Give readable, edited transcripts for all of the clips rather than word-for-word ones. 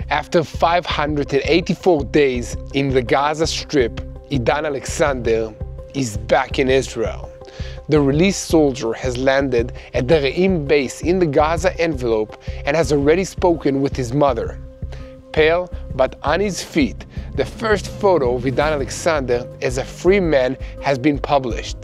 After 584 days in the Gaza Strip, Idan Alexander is back in Israel. The released soldier has landed at the Re'im base in the Gaza envelope and has already spoken with his mother. Pale but on his feet, the first photo of Idan Alexander as a free man has been published.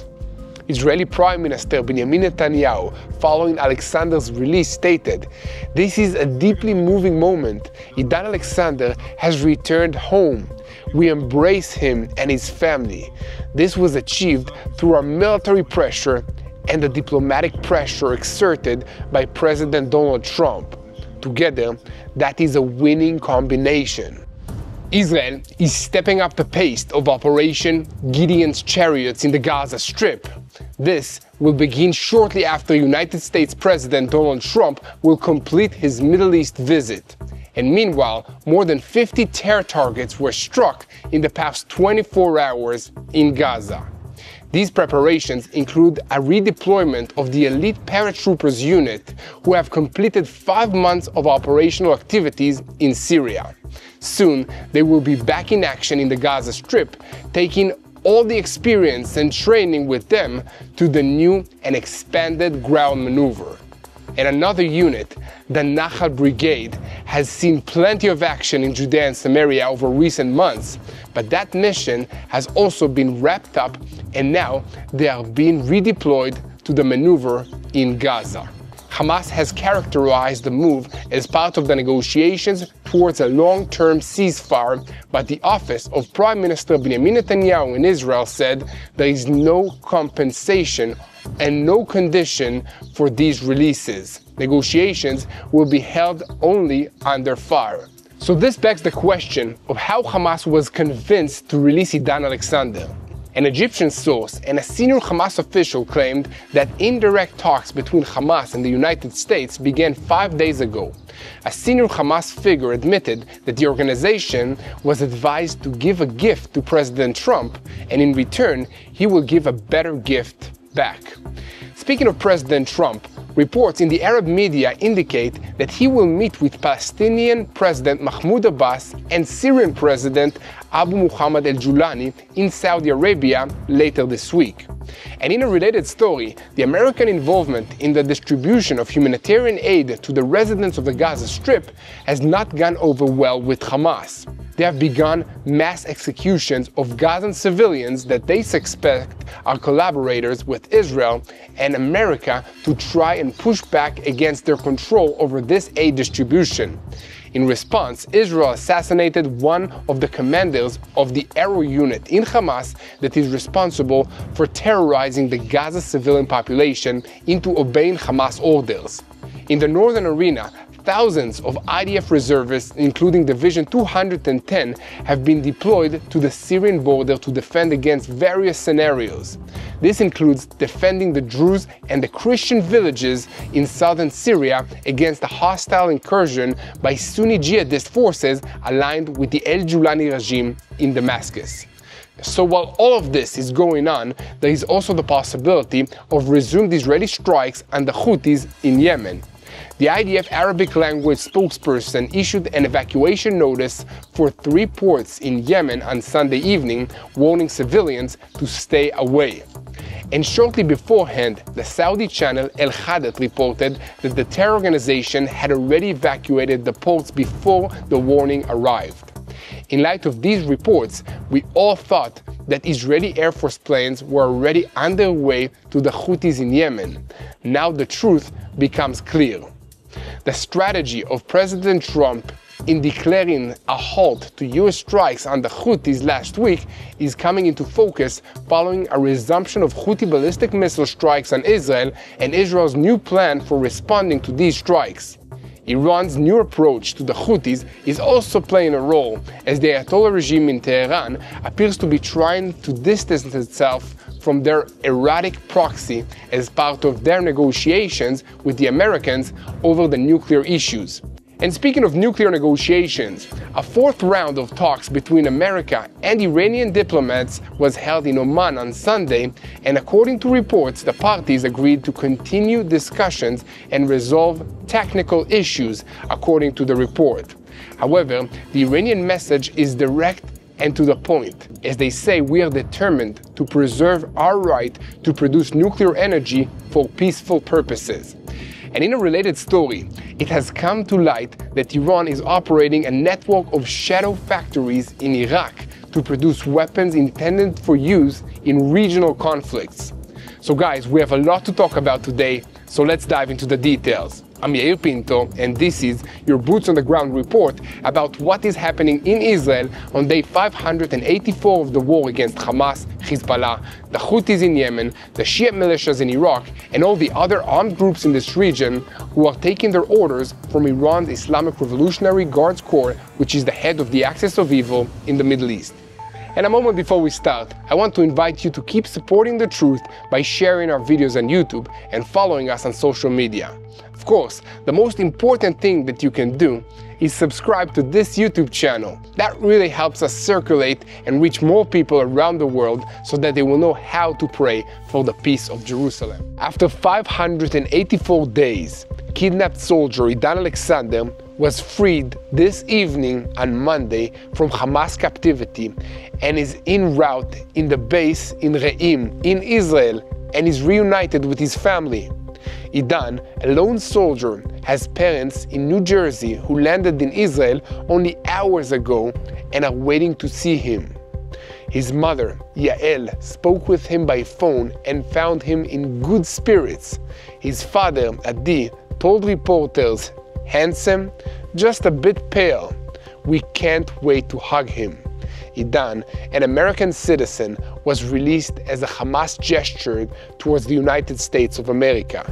Israeli Prime Minister Benjamin Netanyahu, following Alexander's release, stated, "This is a deeply moving moment. Idan Alexander has returned home. We embrace him and his family. This was achieved through our military pressure and the diplomatic pressure exerted by President Donald Trump. Together, that is a winning combination." Israel is stepping up the pace of Operation Gideon's Chariots in the Gaza Strip. This will begin shortly after United States President Donald Trump will complete his Middle East visit. And meanwhile, more than 50 terror targets were struck in the past 24 hours in Gaza. These preparations include a redeployment of the elite paratroopers unit, who have completed 5 months of operational activities in Syria. Soon, they will be back in action in the Gaza Strip, taking all the experience and training with them to the new and expanded ground maneuver. And another unit, the Nahal Brigade, has seen plenty of action in Judea and Samaria over recent months, but that mission has also been wrapped up and now they are being redeployed to the maneuver in Gaza. Hamas has characterized the move as part of the negotiations towards a long-term ceasefire, but the office of Prime Minister Benjamin Netanyahu in Israel said there is no compensation and no condition for these releases. Negotiations will be held only under fire. So this begs the question of how Hamas was convinced to release Idan Alexander. An Egyptian source and a senior Hamas official claimed that indirect talks between Hamas and the United States began 5 days ago. A senior Hamas figure admitted that the organization was advised to give a gift to President Trump, and in return, he will give a better gift back. Speaking of President Trump, reports in the Arab media indicate that he will meet with Palestinian President Mahmoud Abbas and Syrian President Abu Muhammad al-Julani in Saudi Arabia later this week. And in a related story, the American involvement in the distribution of humanitarian aid to the residents of the Gaza Strip has not gone over well with Hamas. They have begun mass executions of Gazan civilians that they suspect are collaborators with Israel and America to try and push back against their control over this aid distribution. In response, Israel assassinated one of the commanders of the Arrow unit in Hamas that is responsible for terrorizing the Gaza civilian population into obeying Hamas orders. In the northern arena, thousands of IDF reservists, including Division 210, have been deployed to the Syrian border to defend against various scenarios. This includes defending the Druze and the Christian villages in southern Syria against a hostile incursion by Sunni jihadist forces aligned with the al-Julani regime in Damascus. So while all of this is going on, there is also the possibility of resumed Israeli strikes on the Houthis in Yemen. The IDF Arabic language spokesperson issued an evacuation notice for 3 ports in Yemen on Sunday evening, warning civilians to stay away. And shortly beforehand, the Saudi channel Al Hadat reported that the terror organization had already evacuated the ports before the warning arrived. In light of these reports, we all thought that Israeli Air Force planes were already on their way to the Houthis in Yemen. Now the truth becomes clear. The strategy of President Trump in declaring a halt to US strikes on the Houthis last week is coming into focus following a resumption of Houthi ballistic missile strikes on Israel and Israel's new plan for responding to these strikes. Iran's new approach to the Houthis is also playing a role, as the Ayatollah regime in Tehran appears to be trying to distance itself from their erratic proxy as part of their negotiations with the Americans over the nuclear issues. And speaking of nuclear negotiations, a 4th round of talks between America and Iranian diplomats was held in Oman on Sunday, and according to reports, the parties agreed to continue discussions and resolve technical issues, according to the report. However, the Iranian message is direct and to the point, as they say we are determined to preserve our right to produce nuclear energy for peaceful purposes. And in a related story, it has come to light that Iran is operating a network of shadow factories in Iraq to produce weapons intended for use in regional conflicts. So guys, we have a lot to talk about today, so let's dive into the details. I'm Yair Pinto, and this is your Boots on the Ground report about what is happening in Israel on day 584 of the war against Hamas, Hezbollah, the Houthis in Yemen, the Shiite militias in Iraq, and all the other armed groups in this region who are taking their orders from Iran's Islamic Revolutionary Guards Corps, which is the head of the axis of evil in the Middle East. And a moment before we start, I want to invite you to keep supporting the truth by sharing our videos on YouTube and following us on social media. Of course, the most important thing that you can do is subscribe to this YouTube channel. That really helps us circulate and reach more people around the world so that they will know how to pray for the peace of Jerusalem. After 584 days, kidnapped soldier Idan Alexander was freed this evening on Monday from Hamas captivity and is en route in the base in Re'im in Israel and is reunited with his family. Edan, a lone soldier, has parents in New Jersey who landed in Israel only hours ago and are waiting to see him. His mother, Yair, spoke with him by phone and found him in good spirits. His father, Adi, told reporters, "Handsome, just a bit pale. We can't wait to hug him." Edan, an American citizen, was released as a Hamas gesture towards the United States of America.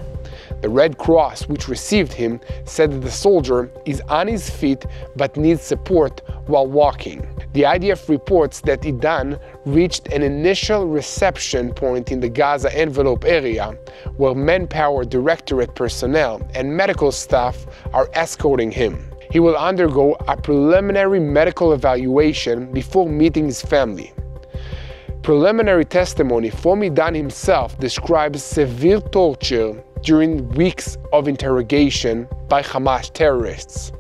The Red Cross, which received him, said that the soldier is on his feet but needs support while walking. The IDF reports that Edan reached an initial reception point in the Gaza envelope area, where Manpower Directorate personnel and medical staff are escorting him. He will undergo a preliminary medical evaluation before meeting his family. Preliminary testimony from Edan himself describes severe torture during weeks of interrogation by Hamas terrorists.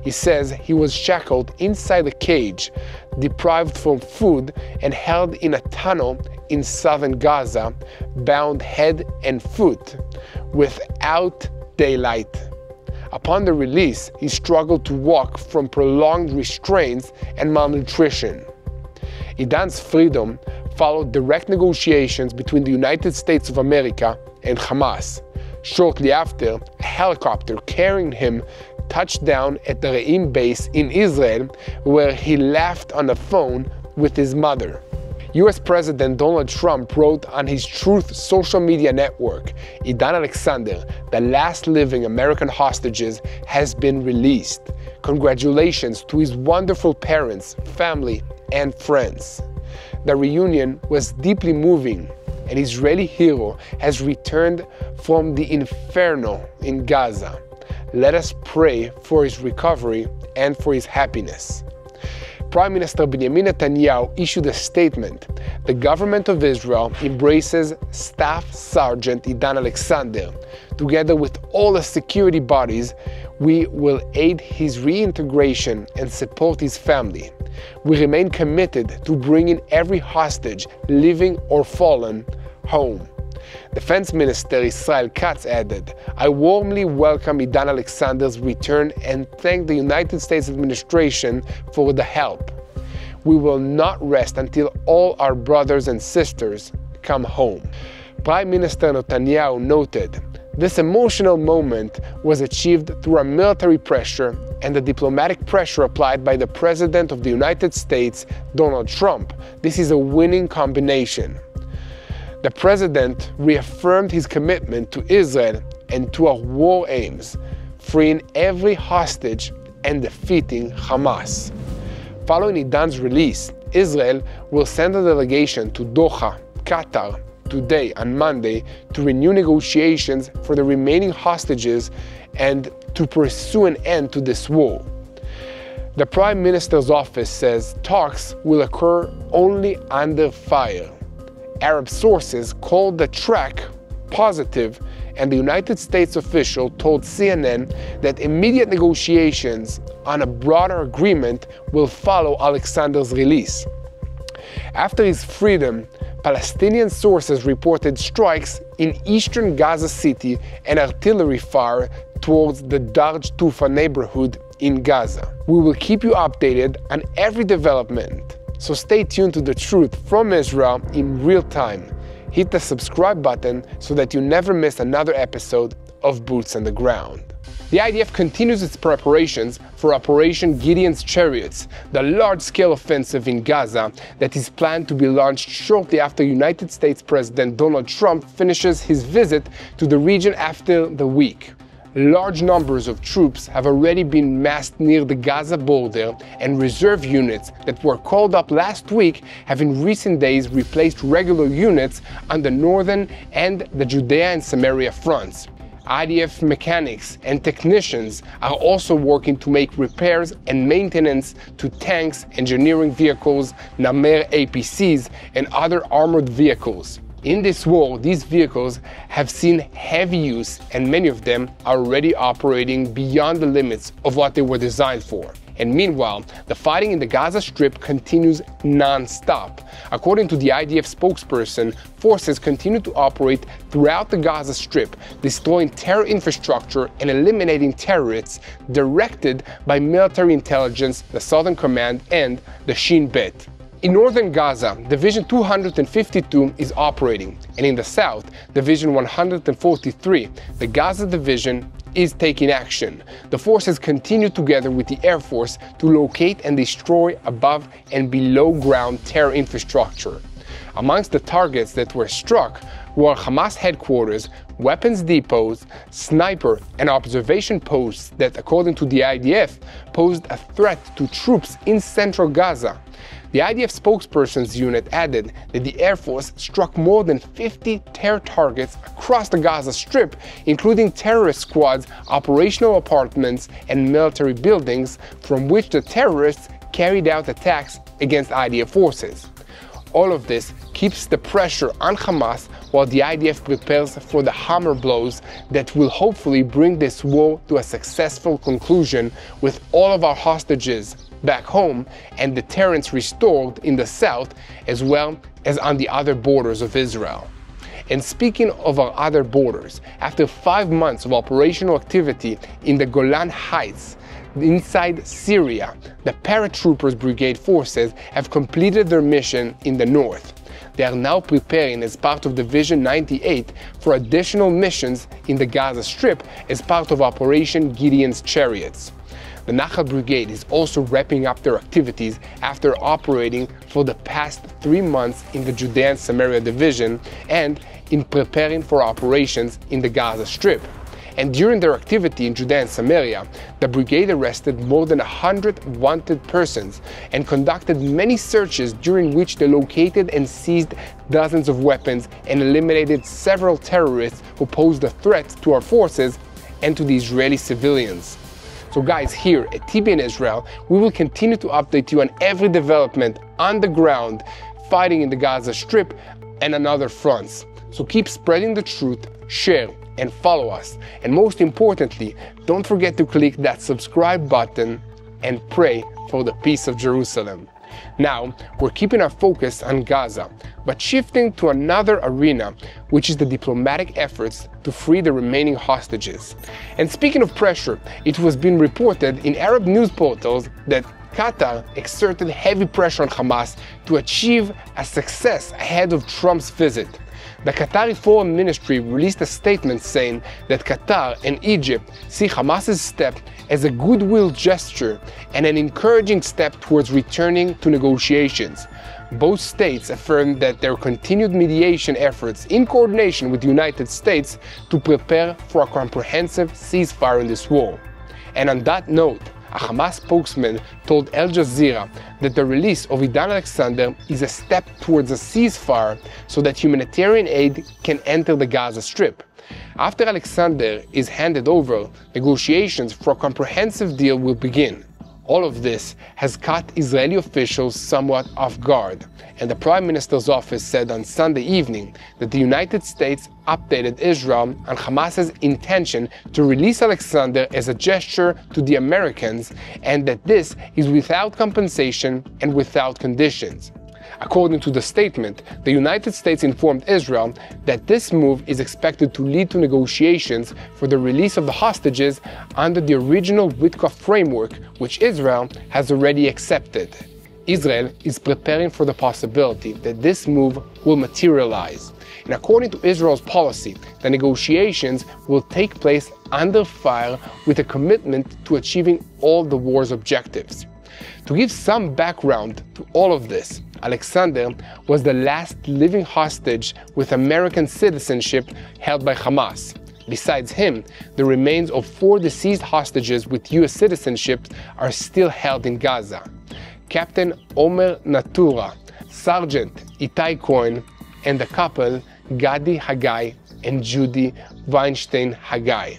He says he was shackled inside a cage, deprived from food, and held in a tunnel in southern Gaza, bound head and foot, without daylight. Upon the release, he struggled to walk from prolonged restraints and malnutrition. Edan's freedom followed direct negotiations between the United States of America and Hamas. Shortly after, a helicopter carrying him touched down at the Re'im base in Israel, where he laughed on the phone with his mother. US President Donald Trump wrote on his Truth social media network, Idan Alexander, the last living American hostages, has been released. Congratulations to his wonderful parents, family, and friends. The reunion was deeply moving. An Israeli hero has returned from the inferno in Gaza. Let us pray for his recovery and for his happiness. Prime Minister Benjamin Netanyahu issued a statement. The government of Israel embraces Staff Sergeant Idan Alexander. Together with all the security bodies, we will aid his reintegration and support his family. We remain committed to bringing every hostage, living or fallen, home. Defense Minister Israel Katz added, "I warmly welcome Idan Alexander's return and thank the United States administration for the help. We will not rest until all our brothers and sisters come home." Prime Minister Netanyahu noted, "This emotional moment was achieved through a military pressure and the diplomatic pressure applied by the President of the United States, Donald Trump. This is a winning combination." The President reaffirmed his commitment to Israel and to our war aims, freeing every hostage and defeating Hamas. Following Idan's release, Israel will send a delegation to Doha, Qatar, today on Monday to renew negotiations for the remaining hostages and to pursue an end to this war. The Prime Minister's office says talks will occur only under fire. Arab sources called the track positive and the United States official told CNN that immediate negotiations on a broader agreement will follow Alexander's release. After his freedom, Palestinian sources reported strikes in eastern Gaza City and artillery fire towards the Darj Tufa neighborhood in Gaza. We will keep you updated on every development, so stay tuned to the truth from Israel in real time. Hit the subscribe button so that you never miss another episode of Boots on the Ground. The IDF continues its preparations for Operation Gideon's Chariots, the large-scale offensive in Gaza that is planned to be launched shortly after United States President Donald Trump finishes his visit to the region after the week. Large numbers of troops have already been massed near the Gaza border, and reserve units that were called up last week have in recent days replaced regular units on the northern and the Judea and Samaria fronts. IDF mechanics and technicians are also working to make repairs and maintenance to tanks, engineering vehicles, Namer APCs, and other armored vehicles. In this war, these vehicles have seen heavy use, and many of them are already operating beyond the limits of what they were designed for. And meanwhile, the fighting in the Gaza Strip continues non-stop. According to the IDF spokesperson, forces continue to operate throughout the Gaza Strip, destroying terror infrastructure and eliminating terrorists directed by military intelligence, the Southern Command, and the Shin Bet. In northern Gaza, Division 252 is operating, and in the south, Division 143, the Gaza Division, is taking action. The forces continue together with the Air Force to locate and destroy above and below ground terror infrastructure. Amongst the targets that were struck were Hamas headquarters, weapons depots, sniper and observation posts that, according to the IDF, posed a threat to troops in central Gaza. The IDF spokesperson's unit added that the Air Force struck more than 50 terror targets across the Gaza Strip, including terrorist squads, operational apartments, and military buildings from which the terrorists carried out attacks against IDF forces. All of this keeps the pressure on Hamas while the IDF prepares for the hammer blows that will hopefully bring this war to a successful conclusion with all of our hostages back home and deterrence restored in the south as well as on the other borders of Israel. And speaking of our other borders, after 5 months of operational activity in the Golan Heights, inside Syria, the paratroopers brigade forces have completed their mission in the north. They are now preparing as part of Division 98 for additional missions in the Gaza Strip as part of Operation Gideon's Chariots. The Nachal Brigade is also wrapping up their activities after operating for the past 3 months in the Judea and Samaria Division and in preparing for operations in the Gaza Strip. And during their activity in Judea and Samaria, the brigade arrested more than 100 wanted persons and conducted many searches during which they located and seized dozens of weapons and eliminated several terrorists who posed a threat to our forces and to the Israeli civilians. So guys, here at TBN Israel, we will continue to update you on every development on the ground, fighting in the Gaza Strip and on other fronts. So keep spreading the truth, share, and follow us. And most importantly, don't forget to click that subscribe button and pray for the peace of Jerusalem. Now, we're keeping our focus on Gaza, but shifting to another arena, which is the diplomatic efforts to free the remaining hostages. And speaking of pressure, it was being reported in Arab news portals that Qatar exerted heavy pressure on Hamas to achieve a success ahead of Trump's visit. The Qatari Foreign Ministry released a statement saying that Qatar and Egypt see Hamas's step as a goodwill gesture and an encouraging step towards returning to negotiations. Both states affirmed that their continued mediation efforts in coordination with the United States to prepare for a comprehensive ceasefire in this war. And on that note, a Hamas spokesman told Al Jazeera that the release of Idan Alexander is a step towards a ceasefire so that humanitarian aid can enter the Gaza Strip. After Alexander is handed over, negotiations for a comprehensive deal will begin. All of this has caught Israeli officials somewhat off guard, and the Prime Minister's office said on Sunday evening that the United States updated Israel on Hamas's intention to release Alexander as a gesture to the Americans, and that this is without compensation and without conditions. According to the statement, the United States informed Israel that this move is expected to lead to negotiations for the release of the hostages under the original Witkoff framework, which Israel has already accepted. Israel is preparing for the possibility that this move will materialize. And according to Israel's policy, the negotiations will take place under fire with a commitment to achieving all the war's objectives. To give some background to all of this, Alexander was the last living hostage with American citizenship held by Hamas. Besides him, the remains of 4 deceased hostages with U.S. citizenship are still held in Gaza. Captain Omer Natura, Sergeant Itai Cohen, and the couple Gadi Haggai and Judy Weinstein Haggai.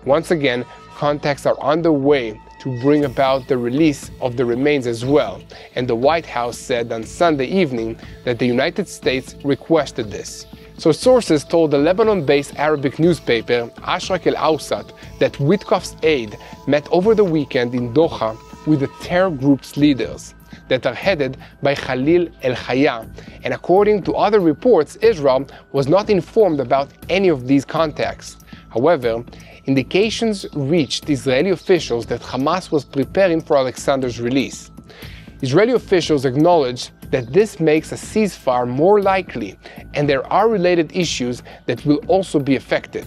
Once again, contacts are underway to bring about the release of the remains as well, and the White House said on Sunday evening that the United States requested this. So sources told the Lebanon-based Arabic newspaper Ashrak El-Awsat that Witkoff's aide met over the weekend in Doha with the terror group's leaders that are headed by Khalil El-Haya, and according to other reports, Israel was not informed about any of these contacts. However, indications reached Israeli officials that Hamas was preparing for Alexander's release. Israeli officials acknowledged that this makes a ceasefire more likely, and there are related issues that will also be affected.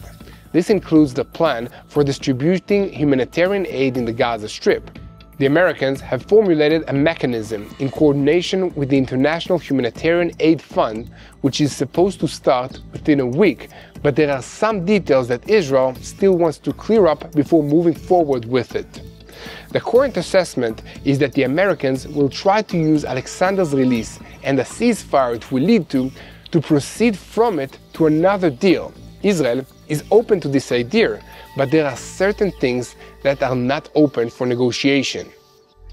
This includes the plan for distributing humanitarian aid in the Gaza Strip. The Americans have formulated a mechanism in coordination with the International Humanitarian Aid Fund, which is supposed to start within a week, but there are some details that Israel still wants to clear up before moving forward with it. The current assessment is that the Americans will try to use Alexander's release and the ceasefire it will lead to proceed from it to another deal. Israel is open to this idea, but there are certain things that are not open for negotiation.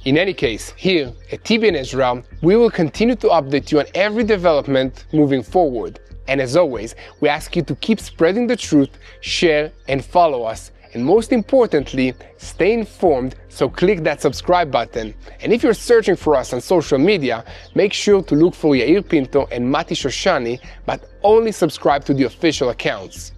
In any case, here at TBN Israel, we will continue to update you on every development moving forward. And as always, we ask you to keep spreading the truth, share and follow us. And most importantly, stay informed, so click that subscribe button. And if you're searching for us on social media, make sure to look for Yair Pinto and Mati Shoshani, but only subscribe to the official accounts.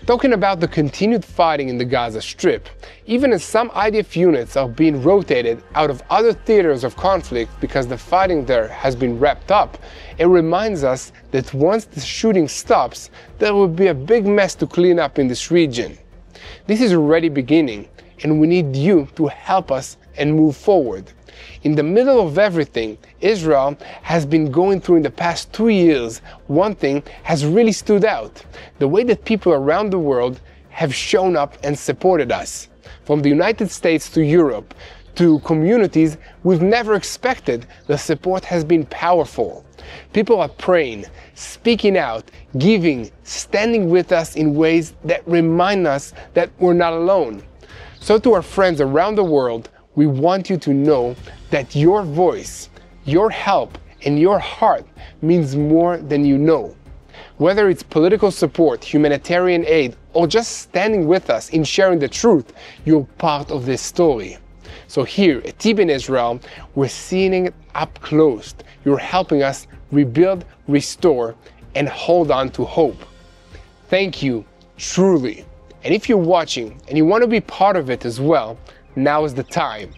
Talking about the continued fighting in the Gaza Strip, even as some IDF units are being rotated out of other theaters of conflict because the fighting there has been wrapped up, it reminds us that once the shooting stops, there will be a big mess to clean up in this region. This is already beginning, and we need you to help us and move forward. In the middle of everything Israel has been going through in the past 2 years, one thing has really stood out: the way that people around the world have shown up and supported us. From the United States to Europe to communities we've never expected, the support has been powerful. People are praying, speaking out, giving, standing with us in ways that remind us that we're not alone. So to our friends around the world, we want you to know that your voice, your help, and your heart means more than you know. Whether it's political support, humanitarian aid, or just standing with us in sharing the truth, you're part of this story. So here at TBN Israel, we're seeing it up close. You're helping us rebuild, restore, and hold on to hope. Thank you, truly. And if you're watching and you want to be part of it as well, now is the time.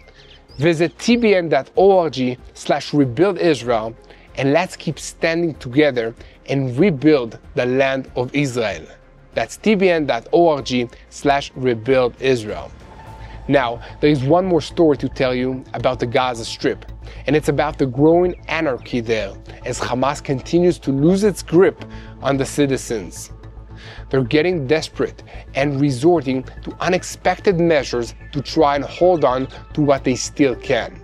Visit tbn.org/rebuildisrael, and let's keep standing together and rebuild the land of Israel. That's tbn.org/rebuildisrael. Now, there is one more story to tell you about the Gaza Strip, and it's about the growing anarchy there as Hamas continues to lose its grip on the citizens. They're getting desperate and resorting to unexpected measures to try and hold on to what they still can.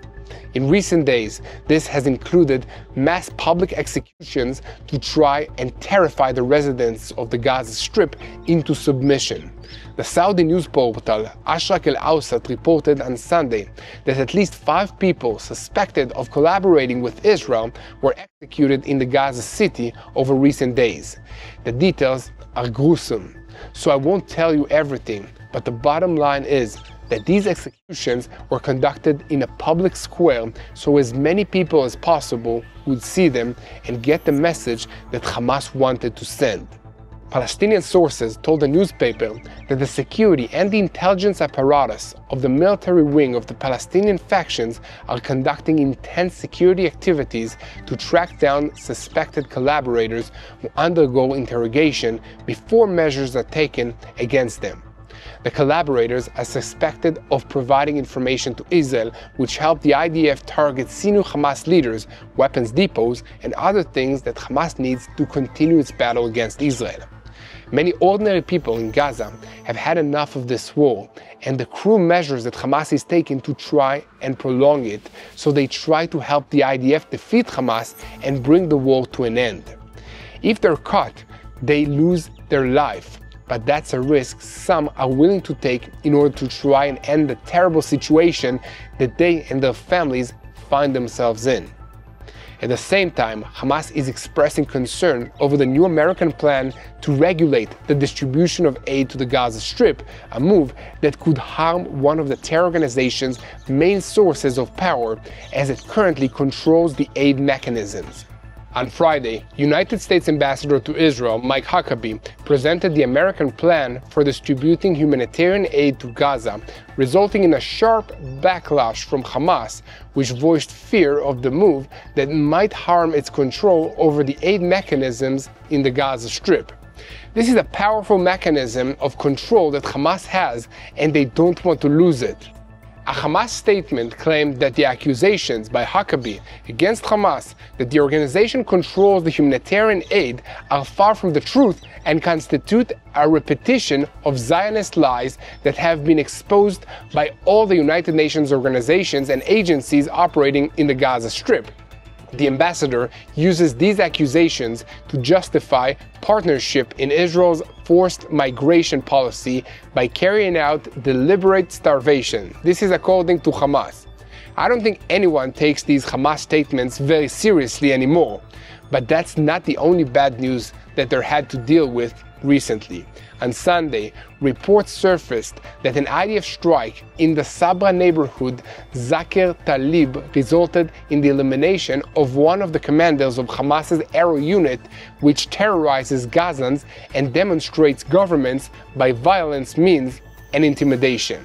In recent days, this has included mass public executions to try and terrify the residents of the Gaza Strip into submission. The Saudi news portal Ashraq al-Awsat reported on Sunday that at least 5 people suspected of collaborating with Israel were executed in the Gaza city over recent days. The details are gruesome, so I won't tell you everything, but the bottom line is that these executions were conducted in a public square so as many people as possible would see them and get the message that Hamas wanted to send. Palestinian sources told the newspaper that the security and the intelligence apparatus of the military wing of the Palestinian factions are conducting intense security activities to track down suspected collaborators who undergo interrogation before measures are taken against them. The collaborators are suspected of providing information to Israel, which helped the IDF target senior Hamas leaders, weapons depots, and other things that Hamas needs to continue its battle against Israel. Many ordinary people in Gaza have had enough of this war and the cruel measures that Hamas is taking to try and prolong it, so they try to help the IDF defeat Hamas and bring the war to an end. If they're caught, they lose their life, but that's a risk some are willing to take in order to try and end the terrible situation that they and their families find themselves in. At the same time, Hamas is expressing concern over the new American plan to regulate the distribution of aid to the Gaza Strip, a move that could harm one of the terror organization's main sources of power, as it currently controls the aid mechanisms. On Friday, United States Ambassador to Israel, Mike Huckabee, presented the American plan for distributing humanitarian aid to Gaza, resulting in a sharp backlash from Hamas, which voiced fear of the move that might harm its control over the aid mechanisms in the Gaza Strip. This is a powerful mechanism of control that Hamas has, and they don't want to lose it. A Hamas statement claimed that the accusations by Huckabee against Hamas that the organization controls the humanitarian aid are far from the truth and constitute a repetition of Zionist lies that have been exposed by all the United Nations organizations and agencies operating in the Gaza Strip. The ambassador uses these accusations to justify partnership in Israel's forced migration policy by carrying out deliberate starvation. This is according to Hamas. I don't think anyone takes these Hamas statements very seriously anymore, but that's not the only bad news that they had to deal with recently. On Sunday, reports surfaced that an IDF strike in the Sabra neighborhood, Zaker Talib, resulted in the elimination of one of the commanders of Hamas's Arrow unit, which terrorizes Gazans and demonstrates governments by violence means and intimidation.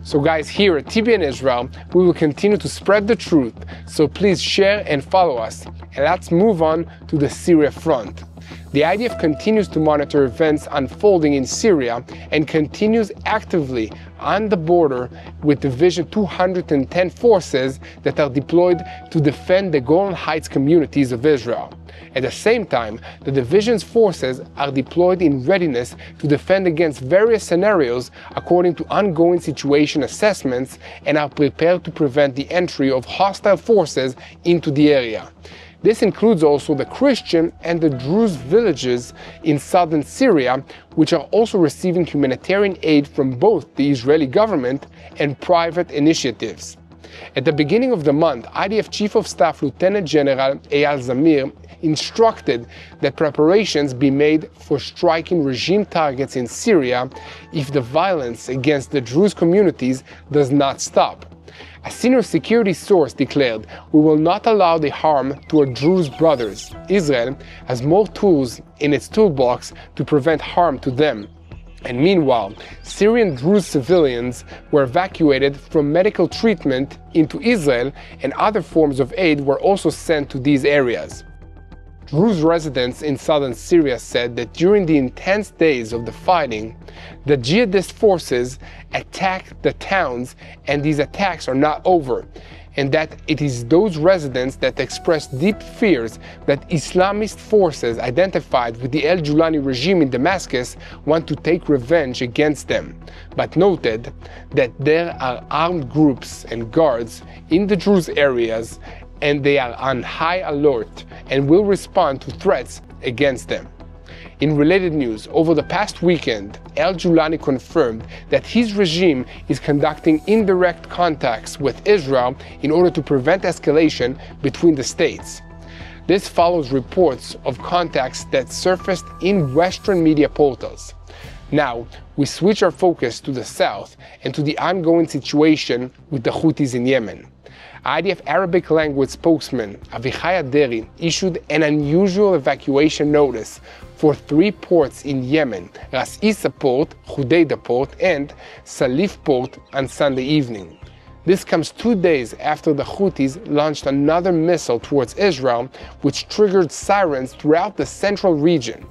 So guys, here at TBN Israel, we will continue to spread the truth, so please share and follow us. And let's move on to the Syria front. The IDF continues to monitor events unfolding in Syria and continues actively on the border with Division 210 forces that are deployed to defend the Golan Heights communities of Israel. At the same time, the division's forces are deployed in readiness to defend against various scenarios according to ongoing situation assessments and are prepared to prevent the entry of hostile forces into the area. This includes also the Christian and the Druze villages in southern Syria, which are also receiving humanitarian aid from both the Israeli government and private initiatives. At the beginning of the month, IDF Chief of Staff Lieutenant General Eyal Zamir instructed that preparations be made for striking regime targets in Syria if the violence against the Druze communities does not stop. A senior security source declared, "We will not allow the harm to our Druze brothers. Israel has more tools in its toolbox to prevent harm to them." And meanwhile, Syrian Druze civilians were evacuated from medical treatment into Israel, and other forms of aid were also sent to these areas. Druze residents in southern Syria said that during the intense days of the fighting, the jihadist forces attacked the towns, and these attacks are not over. and that it is those residents that expressed deep fears that Islamist forces identified with the al-Julani regime in Damascus want to take revenge against them, but noted that there are armed groups and guards in the Druze areas and they are on high alert and will respond to threats against them. In related news, over the past weekend, al-Julani confirmed that his regime is conducting indirect contacts with Israel in order to prevent escalation between the states. This follows reports of contacts that surfaced in Western media portals. Now, we switch our focus to the south and to the ongoing situation with the Houthis in Yemen. IDF Arabic language spokesman Avichai Aderi issued an unusual evacuation notice for 3 ports in Yemen, Ras Isa Port, Hudaydah Port, and Salif Port on Sunday evening. This comes 2 days after the Houthis launched another missile towards Israel, which triggered sirens throughout the central region.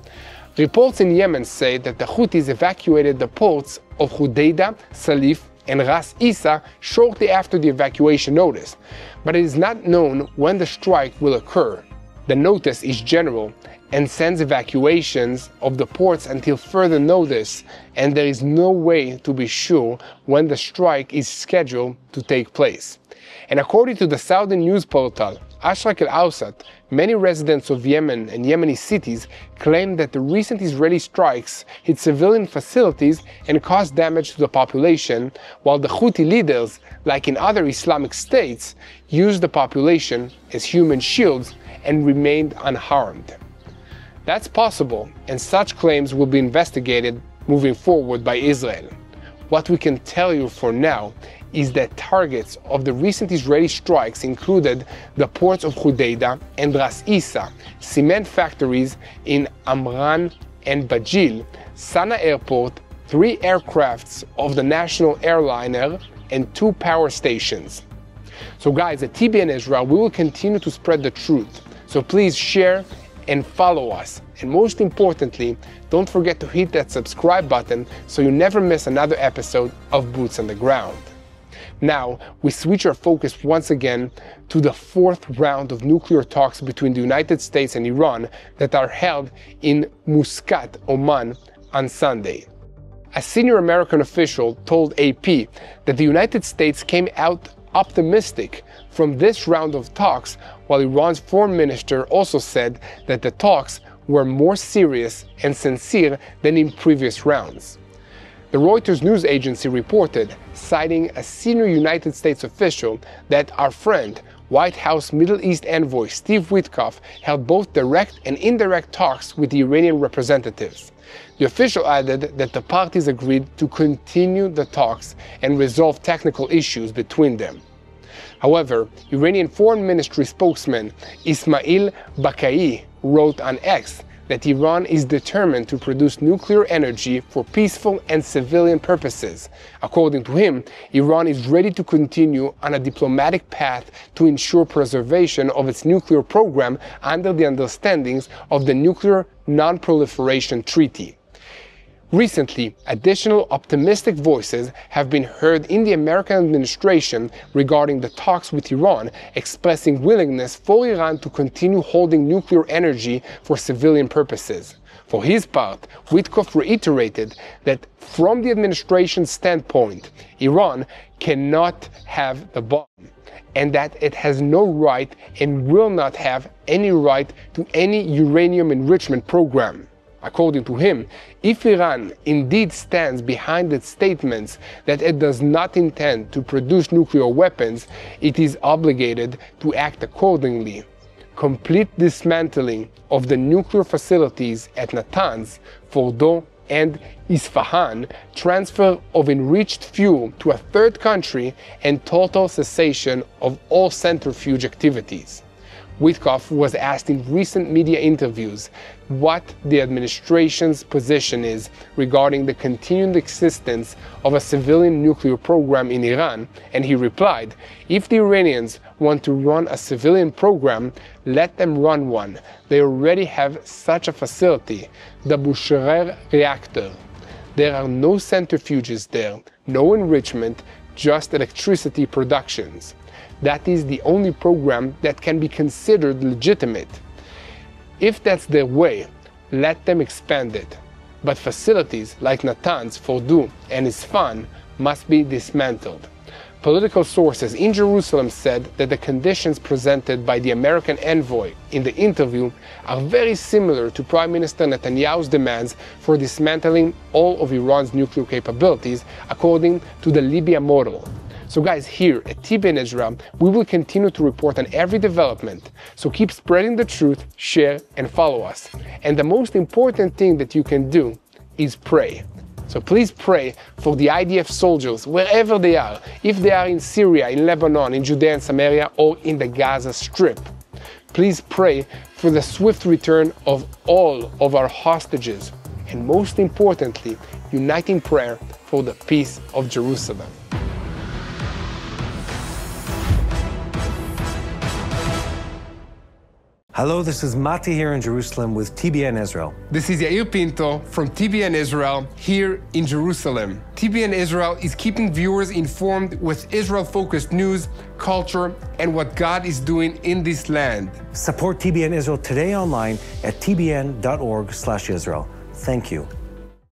Reports in Yemen say that the Houthis evacuated the ports of Hudaydah, Salif, and Ras Isa shortly after the evacuation notice, but it is not known when the strike will occur. The notice is general and sends evacuations of the ports until further notice, and there is no way to be sure when the strike is scheduled to take place. And according to the Saudi news portal Ashrak al-Awsat, many residents of Yemen and Yemeni cities claim that the recent Israeli strikes hit civilian facilities and caused damage to the population, while the Houthi leaders, like in other Islamic states, used the population as human shields and remained unharmed. That's possible, and such claims will be investigated moving forward by Israel. What we can tell you for now is that targets of the recent Israeli strikes included the ports of Hudaydah and Ras Isa, cement factories in Amran and Bajil, Sana Airport, 3 aircrafts of the national airliner, and 2 power stations. So guys, at TBN Israel, we will continue to spread the truth. So please share and follow us. And most importantly, don't forget to hit that subscribe button so you never miss another episode of Boots on the Ground. Now, we switch our focus once again to the 4th round of nuclear talks between the United States and Iran that are held in Muscat, Oman, on Sunday. A senior American official told AP that the United States came out optimistic from this round of talks, while Iran's foreign minister also said that the talks were more serious and sincere than in previous rounds. The Reuters news agency reported, citing a senior United States official, that our friend, White House Middle East envoy Steve Witkoff, held both direct and indirect talks with the Iranian representatives. The official added that the parties agreed to continue the talks and resolve technical issues between them. However, Iranian Foreign Ministry spokesman Ismail Bakai wrote on X that Iran is determined to produce nuclear energy for peaceful and civilian purposes. According to him, Iran is ready to continue on a diplomatic path to ensure preservation of its nuclear program under the understandings of the Nuclear Non-Proliferation Treaty. Recently, additional optimistic voices have been heard in the American administration regarding the talks with Iran, expressing willingness for Iran to continue holding nuclear energy for civilian purposes. For his part, Witkoff reiterated that from the administration's standpoint, Iran cannot have the bomb, and that it has no right and will not have any right to any uranium enrichment program. According to him, if Iran indeed stands behind its statements that it does not intend to produce nuclear weapons, it is obligated to act accordingly. Complete dismantling of the nuclear facilities at Natanz, Fordo, and Isfahan, transfer of enriched fuel to a third country, and total cessation of all centrifuge activities. Witkoff was asked in recent media interviews what the administration's position is regarding the continued existence of a civilian nuclear program in Iran, and he replied, "If the Iranians want to run a civilian program, let them run one. They already have such a facility, the Bushehr reactor. There are no centrifuges there, no enrichment, just electricity productions. That is the only program that can be considered legitimate. If that's their way, let them expand it. But facilities like Natan's, Fordu, and Isfahan must be dismantled. Political sources in Jerusalem said that the conditions presented by the American envoy in the interview are very similar to Prime Minister Netanyahu's demands for dismantling all of Iran's nuclear capabilities, according to the Libya model. So guys, here at TBN Israel, we will continue to report on every development. So keep spreading the truth, share, and follow us. And the most important thing that you can do is pray. So please pray for the IDF soldiers, wherever they are, if they are in Syria, in Lebanon, in Judea and Samaria, or in the Gaza Strip. Please pray for the swift return of all of our hostages. And most importantly, unite in prayer for the peace of Jerusalem. Hello, this is Mati here in Jerusalem with TBN Israel. This is Yair Pinto from TBN Israel here in Jerusalem. TBN Israel is keeping viewers informed with Israel-focused news, culture, and what God is doing in this land. Support TBN Israel today online at tbn.org/Israel. Thank you.